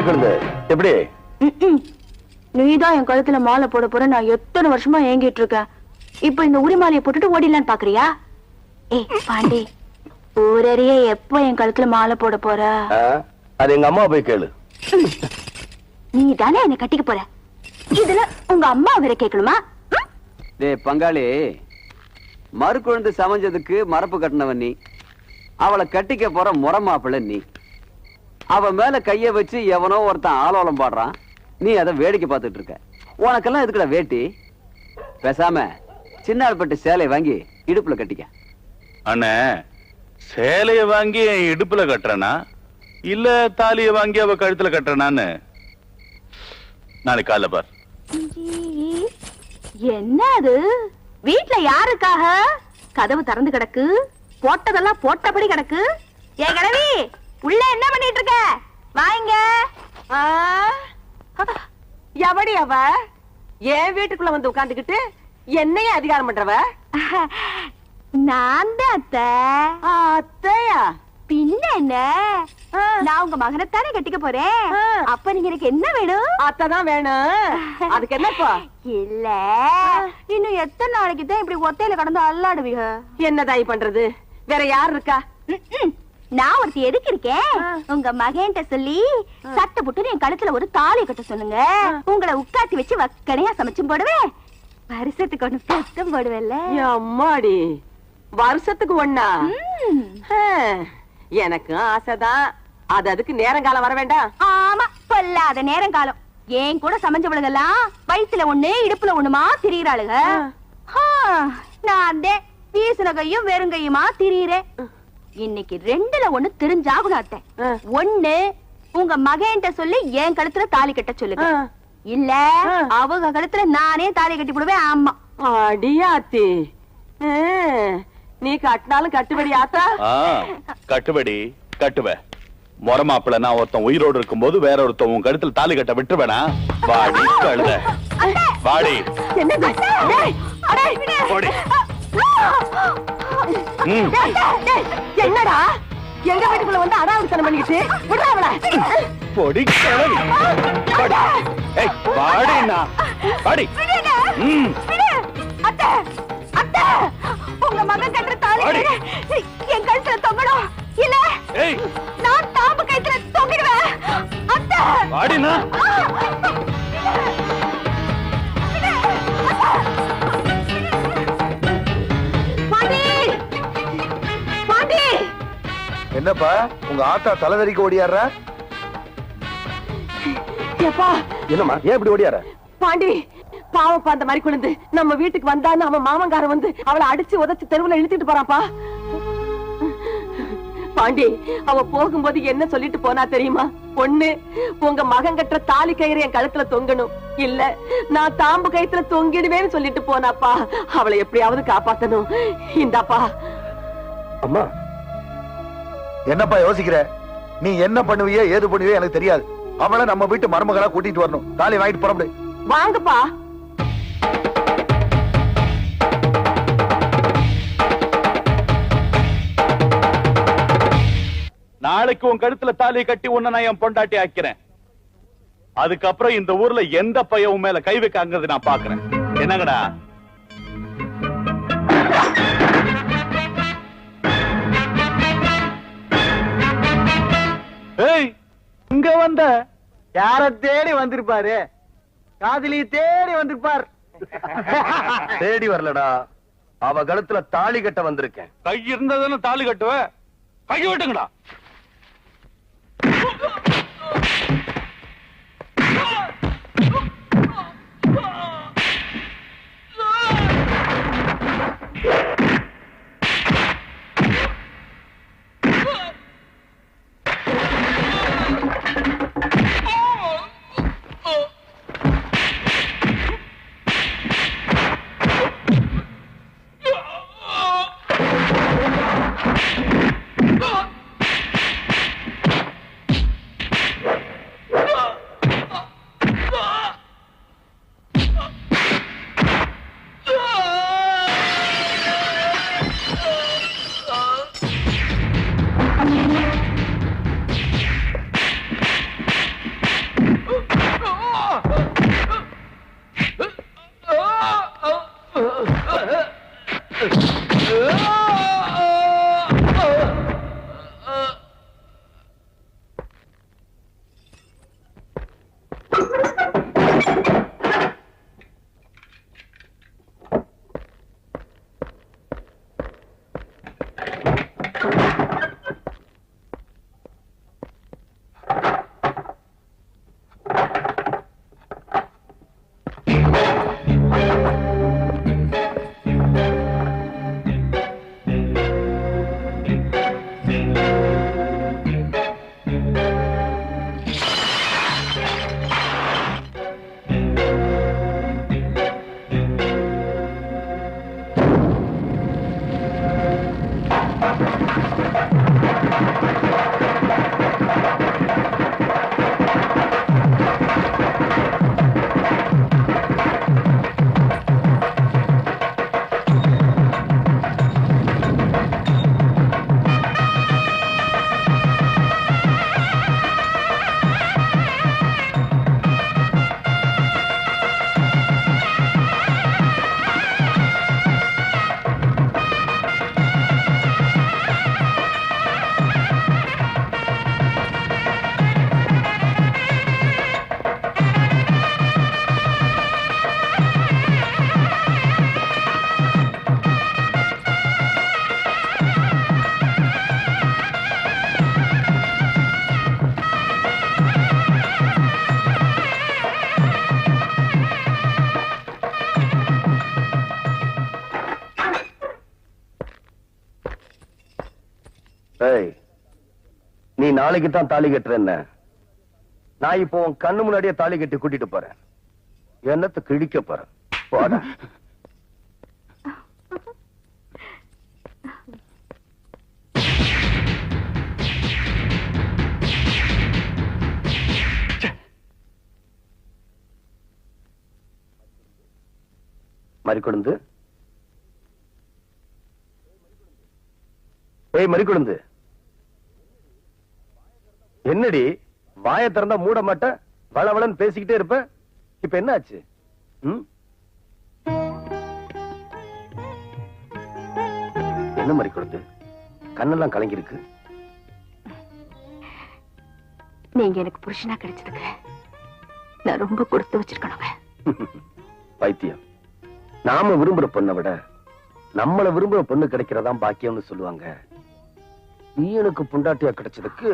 மறுக்கணும் எப்படி? நீதான் என் கழுத்துல மாலை போட போற. நான் எத்தனை வருஷமா ஏங்கிட்டு இருக்கேன். இப்ப இந்த உரிமாலையை போட்டுட்டு ஓடிடலான்னு பாக்குறியா? ஏய் பாண்டி, ஊரறிய எப்போ என் கழுத்துல மாலை போட போற? அது எங்க அம்மா போய் கேளு. நீ தானே என்ன கட்டிக்க போற. இதுல உங்க அம்மா வேற கேட்கணுமா? டேய் பங்காளி, மறு குழந்தை சமைஞ்சதுக்கு மரப்பு கட்டினவன் நீ. அவளை கட்டிக்க போற முறை மாப்பிள்ள நீ. அவ மேல கைய வச்சு எவனோ ஒருத்தன் ஆலோலம் பாடுறான். நீ அதை வேடிக்கை பார்த்துட்டு இருக்க. உனக்கெல்லாம் எதுக்குடா வேட்டி? பேசாம சின்னாள்பட்டு சேலை வாங்கி இடுப்புல கட்டிக்க. அண்ணே, சேலைய வாங்கி என் இடுப்புல கட்டுறனா இல்ல தாலிய வாங்கி அவ கழுத்துல கட்டுறனான்னு நாளைக்கு காலைல பார். என்ன அது? வீட்டுல யாருக்காக கதவு திறந்து கிடக்கு? போட்டதெல்லாம் போட்டபடி கிடக்கு. ஏ கிழவி, உள்ள என்ன பண்ணிட்டு இருக்க? வாங்க. எவடி அவ என் வீட்டுக்குள்ள வந்து உட்கார்ந்துகிட்டு என்னைய அதிகாரம் பண்றவ? நான் தான் அத்தை. அத்தையா? பின்ன என்ன, நான் உங்க மகனைத்தானே கட்டிக்க போறேன். அப்ப நீங்க எனக்கு என்ன வேணும்? அத்தைதான் வேணும். அதுக்கு என்னப்பா? இல்ல, இன்னும் எத்தனை நாளைக்கு தான் இப்படி ஒத்தையில கடந்து அல்லாடுவீங்க? என்னதாய் பண்றது? வேற யார் இருக்கா? நான் ஒருத்தி எதுக்கு இருக்கேன். உங்க மகன்கிட்ட சொல்லி சட்டை போட்டு என் கழுத்துல ஒரு தாலி கட்ட சொல்லுங்க. உங்களை உட்காத்தி வச்சு வக்கனையா சமைச்சும் போடுவேன். வருஷத்துக்கு ஒண்ணு சத்தம் போடுவேன்ல. அம்மாடி, வருஷத்துக்கு ஒண்ணா? எனக்கு ஆசைதான். அது அதுக்கு நேரங்காலம் வர வேண்டாம். ஆமா, பொல்லாத நேரங்காலம். ஏன் கூட சமைஞ்சவளுகெல்லாம் வயிற்றுல ஒண்ணு இடுப்புல ஒண்ணுமா திரியிறாளுக. நான் வீசின கையும் வெறுங்கையுமா திரியிறேன். இன்னைக்கு ரெண்டுல ஒண்ணு தெரிஞ்சாகணும் அத்தை. ஒண்ணு, உங்க மகன்கிட்ட சொல்லி என் கழுத்துல தாலி கட்ட சொல்லுங்க. இல்ல அவங்க கழுத்துல நானே தாலி கட்டி போடுவேன். ஆமா. அடியாத்தி, நீ கட்டினாலும் கட்டுபடி ஆத்தா? கட்டுபடி கட்டுவ. முறை மாப்பிள்ள நான் ஒருத்தன் உயிரோடு இருக்கும் போது வேற ஒருத்தன் உன் கழுத்துல தாலி கட்ட விட்டு வேணா? வாடி கழுத, வாடி. என்னடா எங்க வீட்டுக்குள்ள வந்து அடாவடித்தனம் பண்ணிக்கிட்டு விடுறாவள? பொடி கிழவி. ஏய் வாடினா வாடி. அத்தை, அத்தை, உங்க மகன் கட்டுற தாலி என் கழுத்துல தொங்கணும். இல்ல நான் தாம்பு கழுத்துல தொங்கிடுவேன். அத்தை வாடினா. என்னப்பா உங்க ஆத்தா தலைதறிக்க ஓடியார? என்னம்மா ஏன் இப்படி ஓடியார? பாண்டி, பாவப்பா அந்த மாதிரி குழந்தை நம்ம வீட்டுக்கு வந்தான்னு அவன் மாமங்காரன் வந்து அவளை அடிச்சு உதச்சு தெருவுல இழுத்துட்டு போறான்ப்பா. பாண்டி, அவ போகும்போது என்ன சொல்லிட்டு போனா தெரியுமா? ஒண்ணு, உங்க மகன் கட்டுற தாலி கயிறு என் கழுத்துல தொங்கணும். இல்ல நான் தாம்பு கயித்துல தொங்கிடுவேன்னு சொல்லிட்டு போனாப்பா. அவளை எப்படியாவது காப்பாத்தணும். இந்தாப்பா. அம்மா, என்னப்பா யோசிக்கிற? நீ என்ன பண்ணுவியோ ஏது பண்ணுவியோ எனக்கு தெரியாது. அவளை நம்ம வீட்டு மருமகளா கூட்டிட்டு வரணும். தாலி வாங்கிட்டு போற. வாங்கப்பா. நாளைக்கு உன் கழுத்துல தாலியை கட்டி உன்னை நான் என் பொண்டாட்டி ஆக்கிறேன். அதுக்கப்புறம் இந்த ஊர்ல எந்த பையன் மேல கை வைக்காங்கிறது நான் பாக்குறேன். என்னங்கடா? ஏய், இங்க வந்த யார தேடி வந்திருப்பாரு? காதலி தேடி வந்திருப்பார். தேடி வரலடா, அவ கழுத்துல தாலி கட்ட வந்திருக்கேன். கை இருந்ததுன்னு தாலி கட்டுவ? கை விட்டுங்கடா. நாளைக்கு தான் தாலி கட்டுறேன்ன. நான் இப்போ உன் கண்ணு முன்னாடியே தாலி கட்டி கூட்டிட்டு போறேன். என்னத்தை கிழிக்க போறேன். போடா. மறிக்கொழுந்து, ஏய் மறிக்கொழுந்து, என்னடி வாயை திறந்தா மூட மாட்ட, வளவளன்னு பேசிக்கிட்டே இருப்ப. இப்ப என்ன ஆச்சு? என்ன மறிக்கொழுந்து, கண்ணெல்லாம் கலங்கிருக்கு. நீங்க எனக்கு புருஷனா கிடைச்சதுக்கு நான் ரொம்ப கொடுத்து வச்சிருக்கணுங்க. பைத்தியம். நாம விரும்புற பொண்ணை விட நம்மள விரும்புற பொண்ணு கிடைக்கிறதா பாக்கியம்னு சொல்லுவாங்க. நீ எனக்கு புண்டாட்டியா கிடைச்சதுக்கு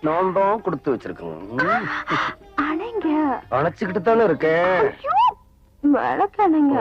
நான் தான் கொடுத்து வச்சிருக்கேன். அணைச்சுக்கிட்டு தானே இருக்கேன். வழக்கணுங்க.